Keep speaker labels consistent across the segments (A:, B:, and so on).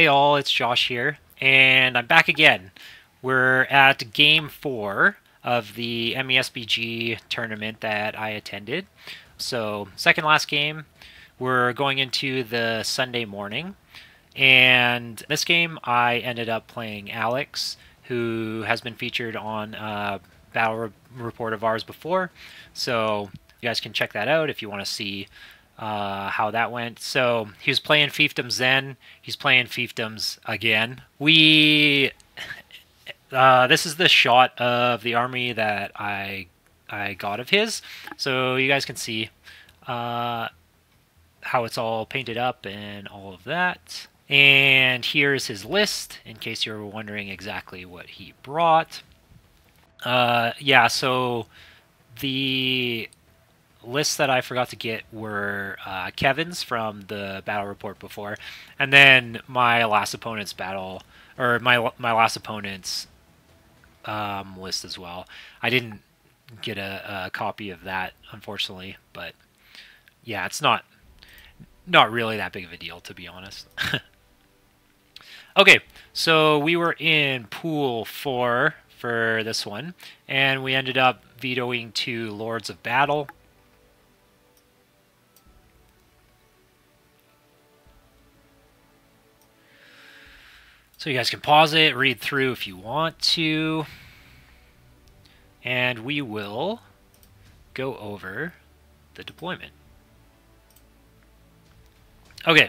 A: Hey all, it's Josh here, and I'm back again. We're at Game 4 of the MESBG tournament that I attended. So, second last game, we're going into the Sunday morning. And this game, I ended up playing Alex, who has been featured on a battle report of ours before. So, you guys can check that out if you want to see how that went. So he was playing Fiefdoms then. He's playing Fiefdoms again. This is the shot of the army that I got of his. So you guys can see how it's all painted up and all of that. And here's his list, in case you're wondering exactly what he brought. Yeah, so the lists that I forgot to get were Kevin's from the battle report before, and then my last opponent's battle, or my last opponent's list as well. I didn't get a copy of that, unfortunately, but yeah, it's not really that big of a deal, to be honest. Okay, so we were in pool 4 for this one, and we ended up vetoing 2 Lords of Battle. So you guys can pause it, read through if you want to, and we will go over the deployment. Okay,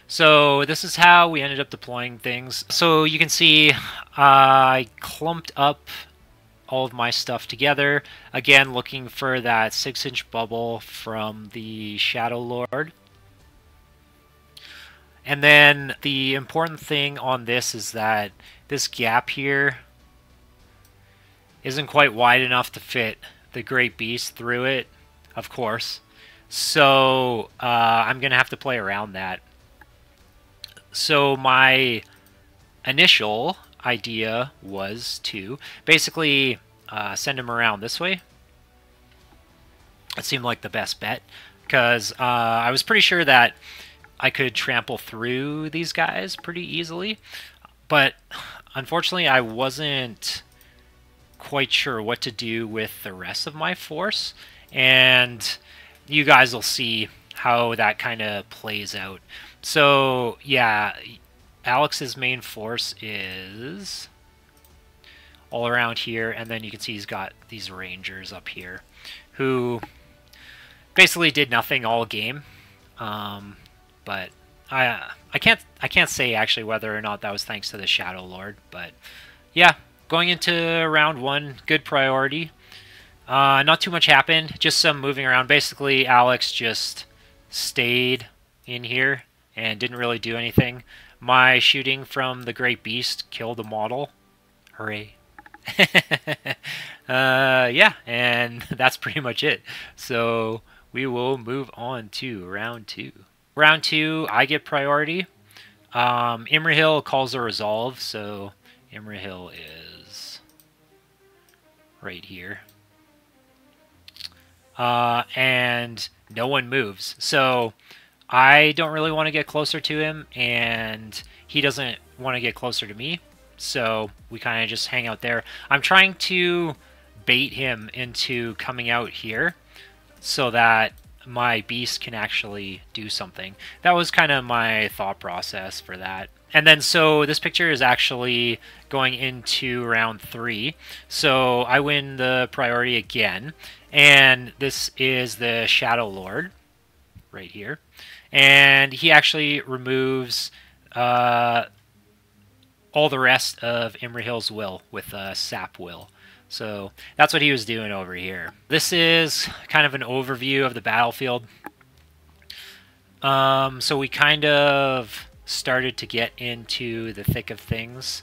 A: so this is how we ended up deploying things. So you can see I clumped up all of my stuff together, again looking for that 6-inch bubble from the Shadow Lord. And then the important thing on this is that this gap here isn't quite wide enough to fit the Great Beast through it, of course. So I'm going to have to play around that. So my initial idea was to basically send him around this way. It seemed like the best bet, because I was pretty sure that I could trample through these guys pretty easily, but unfortunately I wasn't quite sure what to do with the rest of my force, and you guys will see how that kind of plays out. So yeah, Alex's main force is all around here, and then you can see he's got these rangers up here who basically did nothing all game. But I can't say actually whether or not that was thanks to the Shadow Lord. But yeah, going into round 1, good priority. Not too much happened, just some moving around. Basically, Alex just stayed in here and didn't really do anything. My shooting from the Great Beast killed the model. Hooray. Yeah, and that's pretty much it. So we will move on to round 2. Round 2, I get priority. Imrahil calls a resolve, so Imrahil is right here. And no one moves. So I don't really want to get closer to him, and he doesn't want to get closer to me. So we kind of just hang out there. I'm trying to bait him into coming out here so that my beast can actually do something. That was kind of my thought process for that. And then so this picture is actually going into round 3. So I win the priority again. And this is the Shadow Lord right here. And he actually removes all the rest of Imrahil's will with Sap Will. So that's what he was doing over here. This is kind of an overview of the battlefield. So we kind of started to get into the thick of things.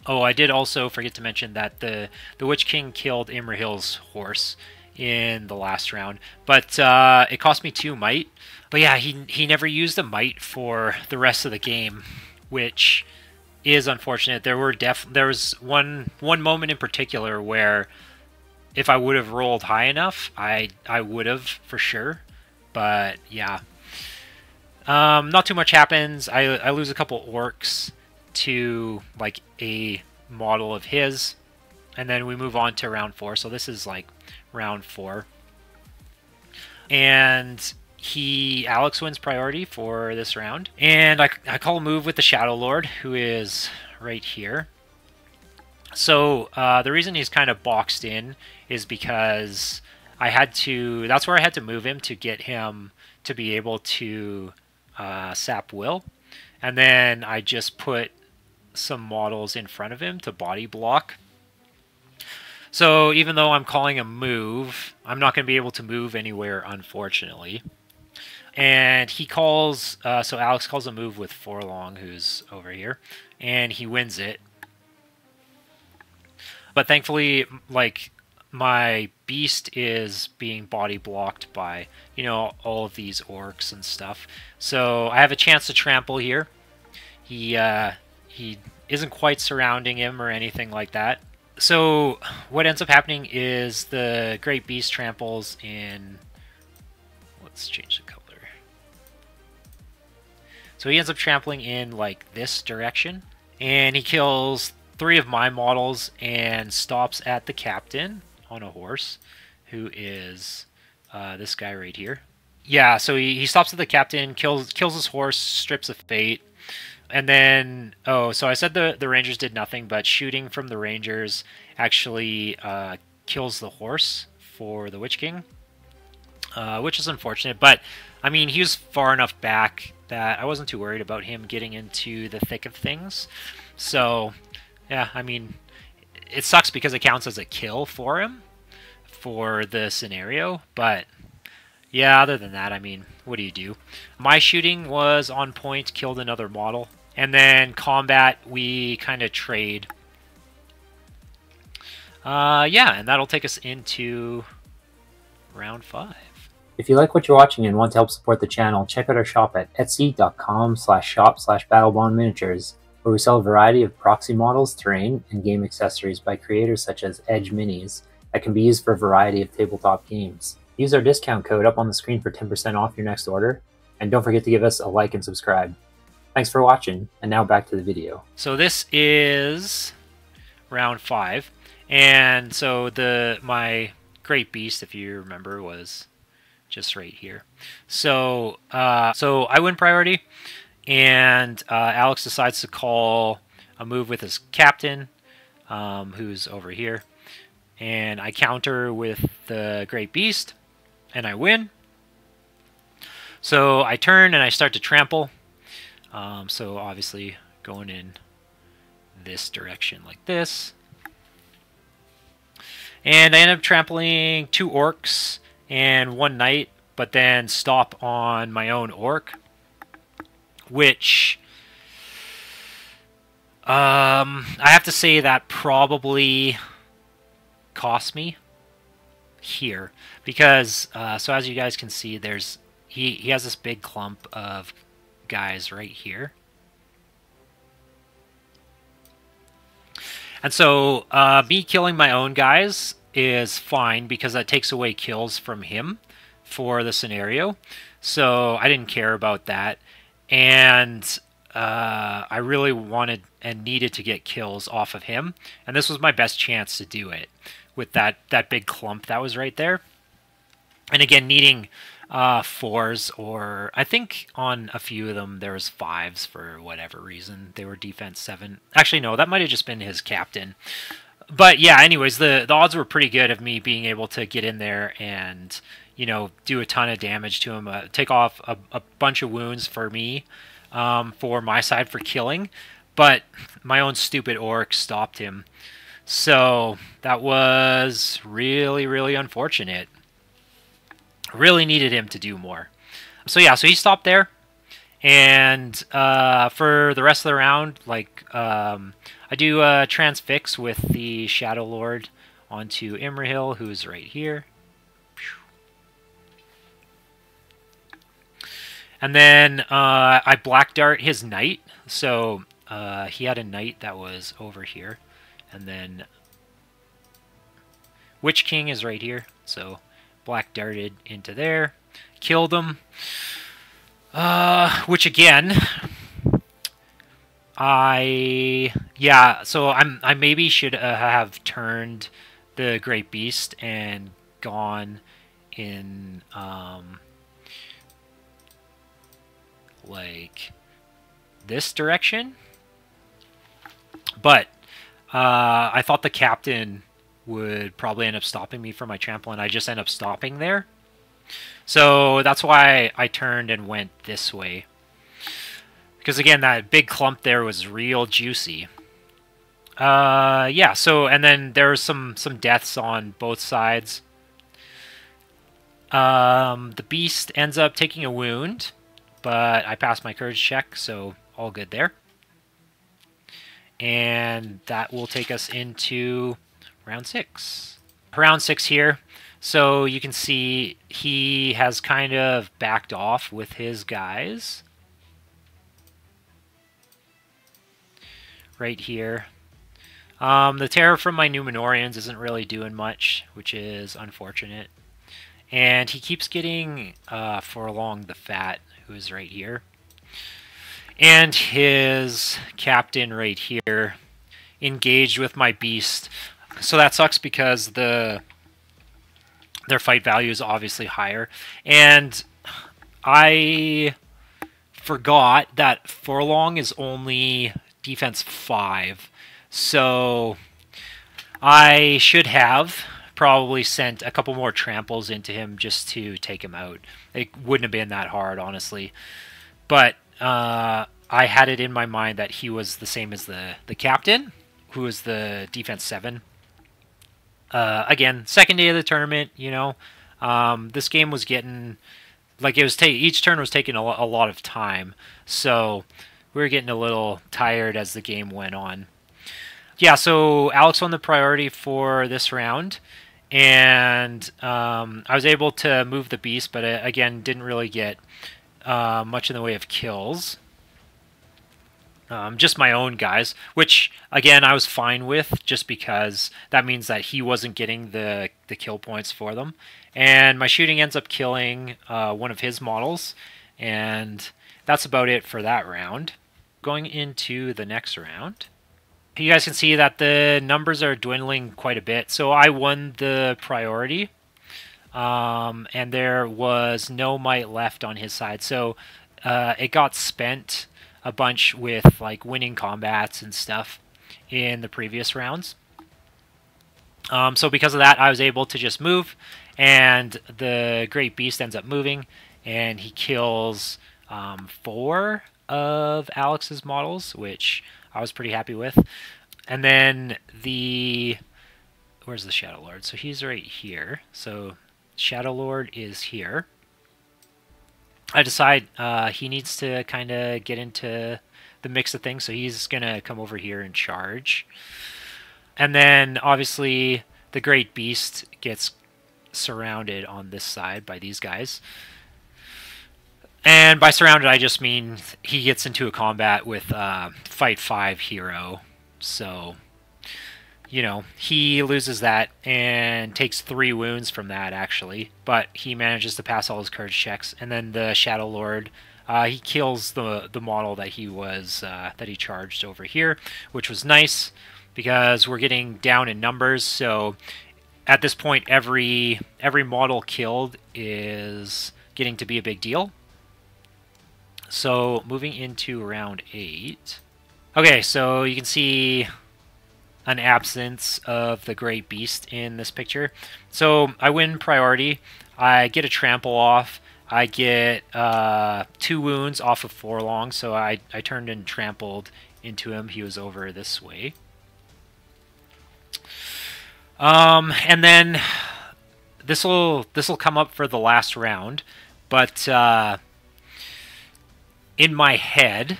A: Oh, I did also forget to mention that the Witch King killed Imrahil's horse in the last round, but it cost me 2 might. But yeah, he never used a might for the rest of the game, which is unfortunate. There was one moment in particular where if I would have rolled high enough, I would have for sure. But yeah, Not too much happens. I lose a couple orcs to like a model of his, and then we move on to round 4. So this is like round 4, and Alex wins priority for this round, and I call a move with the Shadow Lord, who is right here. So the reason he's kind of boxed in is because that's where I had to move him to get him to be able to sap will, and then I just put some models in front of him to body block. So even though I'm calling a move, I'm not going to be able to move anywhere, unfortunately. And he calls, so Alex calls a move with Forlong, who's over here, and he wins it. But thankfully, like, my beast is being body blocked by, you know, all of these orcs and stuff. So I have a chance to trample here. He isn't quite surrounding him or anything like that. So what ends up happening is the Great Beast tramples in... Let's change the color. So he ends up trampling in, like, this direction. And he kills 3 of my models and stops at the captain on a horse, who is this guy right here. Yeah, so he stops at the captain, kills his horse, strips of fate. And then, oh, so I said the Rangers did nothing, but shooting from the Rangers actually kills the horse for the Witch King, which is unfortunate. But, I mean, he was far enough back that I wasn't too worried about him getting into the thick of things. So, yeah, I mean, it sucks because it counts as a kill for him for the scenario. But, yeah, other than that, I mean, what do you do? My shooting was on point, killed another model. And then combat, we kind of trade. Yeah, and that'll take us into round 5.
B: If you like what you're watching and want to help support the channel, check out our shop at etsy.com/shop/Battlebond Miniatures, where we sell a variety of proxy models, terrain, and game accessories by creators such as KzK Minis that can be used for a variety of tabletop games. Use our discount code up on the screen for 10% off your next order, and don't forget to give us a like and subscribe. Thanks for watching, and now back to the video.
A: So this is round 5, and so my Great Beast, if you remember, was just right here. So so I win priority, and Alex decides to call a move with his captain, who's over here, and I counter with the Great Beast, and I win. So I turn and I start to trample. So obviously going in this direction like this. And I end up trampling 2 orcs and 1 knight, but then stop on my own orc, which I have to say that probably cost me here, because so as you guys can see, there's he has this big clump of guys right here, and so me killing my own guys is fine because that takes away kills from him for the scenario, so I didn't care about that. And I really wanted and needed to get kills off of him, and this was my best chance to do it with that big clump that was right there. And again, needing 4s, or I think on a few of them there was 5s for whatever reason. They were defense 7. Actually, no, that might have just been his captain. But yeah, anyways, the odds were pretty good of me being able to get in there and, you know, do a ton of damage to him, take off a bunch of wounds for me, for my side for killing, but my own stupid orc stopped him. So that was really, really unfortunate. Really needed him to do more. So yeah, so he stopped there, and for the rest of the round, like, I do transfix with the Shadow Lord onto Imrahil, who's right here. And then I Black Dart his knight. So he had a knight that was over here. And then Witch King is right here. So Black Darted into there. Killed him. Which again, I maybe should have turned the Great Beast and gone in like this direction, but I thought the captain would probably end up stopping me from my trample, and I just end up stopping there. So that's why I turned and went this way. Because again, that big clump there was real juicy. Yeah, so, and then there was some deaths on both sides. The beast ends up taking a wound, but I passed my courage check, so all good there. And that will take us into round 6. Round 6 here. So you can see he has kind of backed off with his guys. Right here. The terror from my Numenorians isn't really doing much, which is unfortunate. And he keeps getting Forlong the Fat, who is right here. And his captain right here engaged with my beast. So that sucks because their fight value is obviously higher. And I forgot that Forlong is only defense 5. So I should have probably sent a couple more tramples into him just to take him out. It wouldn't have been that hard, honestly. But I had it in my mind that he was the same as the captain, who was the defense 7. Again, second day of the tournament, you know. This game was getting, like, it was each turn was taking a lot of time, so we were getting a little tired as the game went on. Yeah, so Alex won the priority for this round, and I was able to move the beast, but again, didn't really get much in the way of kills. Just my own guys, which, again, I was fine with, just because that means that he wasn't getting the kill points for them. And my shooting ends up killing one of his models, and that's about it for that round. Going into the next round, you guys can see that the numbers are dwindling quite a bit. So I won the priority, and there was no might left on his side. So it got spent a bunch with like winning combats and stuff in the previous rounds. So because of that, I was able to just move, and the Great Beast ends up moving, and he kills 4 of Alex's models, which I was pretty happy with. And then where's the Shadow Lord? So he's right here. So Shadow Lord is here. I decide he needs to kind of get into the mix of things, so he's going to come over here and charge. And then, obviously, the Great Beast gets surrounded on this side by these guys. And by surrounded, I just mean he gets into a combat with Fight 5 hero. So, you know, he loses that and takes 3 wounds from that, actually. But he manages to pass all his courage checks. And then the Shadow Lord, he kills the model that he charged over here, which was nice because we're getting down in numbers. So at this point, every model killed is getting to be a big deal. So moving into round 8. Okay, so you can see an absence of the Great Beast in this picture. So I win priority. I get a trample off. I get 2 wounds off of Forlong, so I turned and trampled into him. He was over this way. And then this will come up for the last round, but in my head,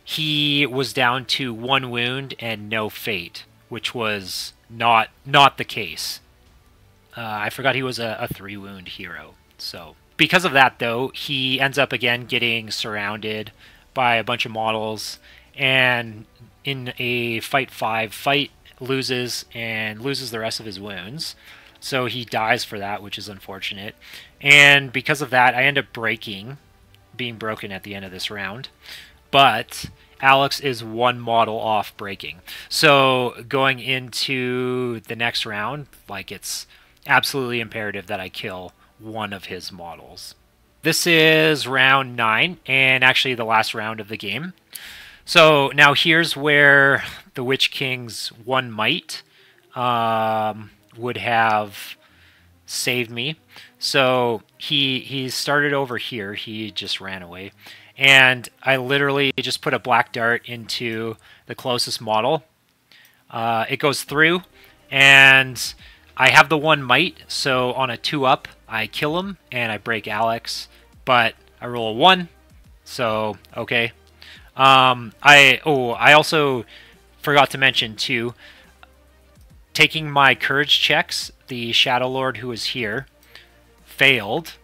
A: he was down to 1 wound and no fate, which was not the case. I forgot he was a 3 wound hero. So because of that, though, he ends up again getting surrounded by a bunch of models, and in a Fight 5 fight loses the rest of his wounds. So he dies for that, which is unfortunate. And because of that, I end up being broken at the end of this round. But Alex is one model off breaking. So going into the next round, like, it's absolutely imperative that I kill one of his models. This is round 9, and actually the last round of the game. So now here's where the Witch King's one might would have saved me. So he started over here. He just ran away. And I literally just put a black dart into the closest model. It goes through, and I have the one might, so on a 2-up, I kill him, and I break Alex, but I roll a 1, so okay. I also forgot to mention, too, taking my courage checks, the Shadow Lord who was here failed,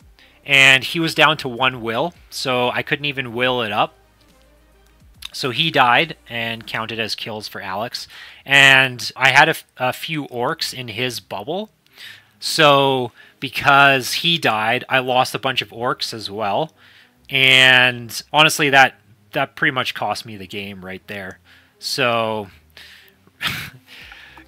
A: and he was down to 1 will, so I couldn't even will it up. So he died and counted as kills for Alex. And I had a few orcs in his bubble. So because he died, I lost a bunch of orcs as well. And honestly, that pretty much cost me the game right there. So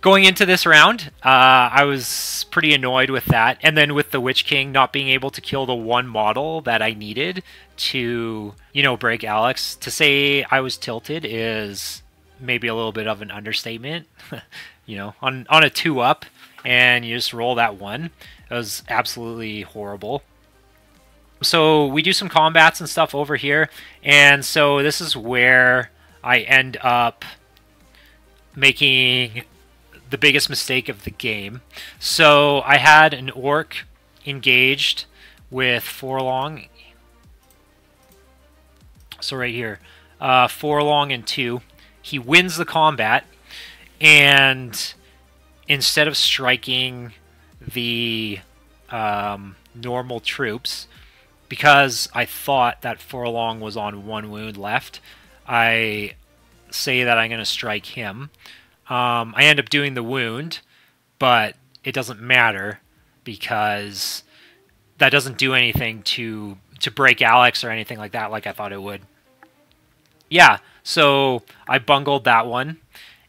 A: going into this round, I was pretty annoyed with that. And then with the Witch King not being able to kill the one model that I needed to, break Alex, to say I was tilted is maybe a little bit of an understatement. On a 2-up, and you just roll that 1. It was absolutely horrible. So we do some combats and stuff over here. And so this is where I end up making the biggest mistake of the game. So I had an orc engaged with Forlong. So right here, Forlong and 2. He wins the combat, and instead of striking the normal troops, because I thought that Forlong was on 1 wound left, I say that I'm going to strike him. I end up doing the wound, but it doesn't matter because that doesn't do anything to break Alex or anything like that like I thought it would. Yeah, so I bungled that one,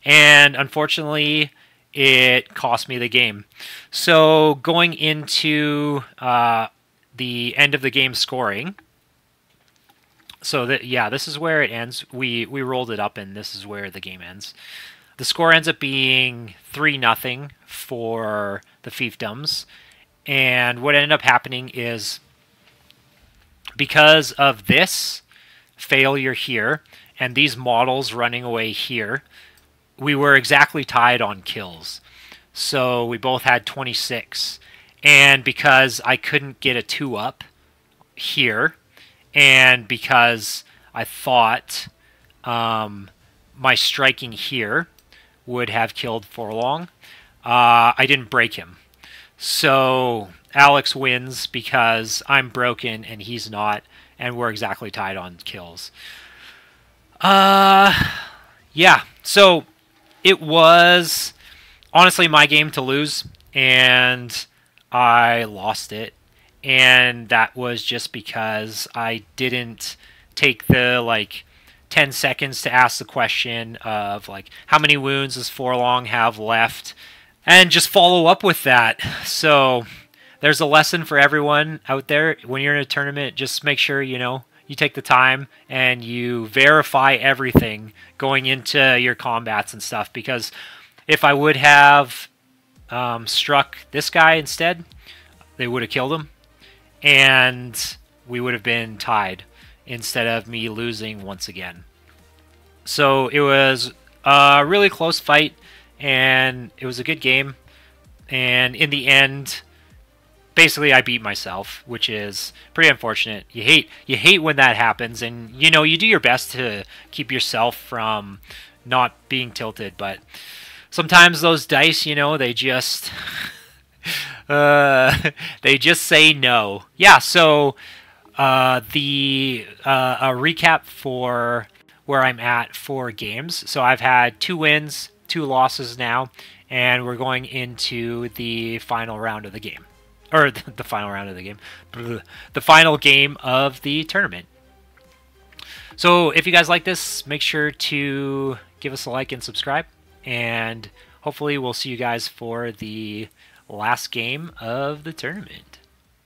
A: and unfortunately it cost me the game. So going into the end of the game scoring, so this is where it ends. We rolled it up, and this is where the game ends. The score ends up being 3-0 for the Fiefdoms. And what ended up happening is, because of this failure here and these models running away here, we were exactly tied on kills. So we both had 26. And because I couldn't get a 2-up here, and because I thought my striking here would have killed Forlong, I didn't break him. So Alex wins because I'm broken and he's not, and we're exactly tied on kills. Yeah, so it was honestly my game to lose, and I lost it. And that was just because I didn't take the 10 seconds to ask the question of how many wounds does Forlong have left, and just follow up with that. So there's a lesson for everyone out there. When you're in a tournament, just make sure you take the time and you verify everything going into your combats and stuff, because if I would have struck this guy instead, they would have killed him, and we would have been tied instead of me losing once again. So it was a really close fight, and it was a good game. And in the end, basically I beat myself, which is pretty unfortunate. You hate when that happens, and you do your best to keep yourself from not being tilted, but sometimes those dice, they just they just say no. Yeah, so a recap for where I'm at for games. So I've had 2 wins, 2 losses now, and we're going into the final round of the game. Or the final round of the game. The final game of the tournament. So if you guys like this, make sure to give us a like and subscribe. And hopefully we'll see you guys for the last game of the tournament.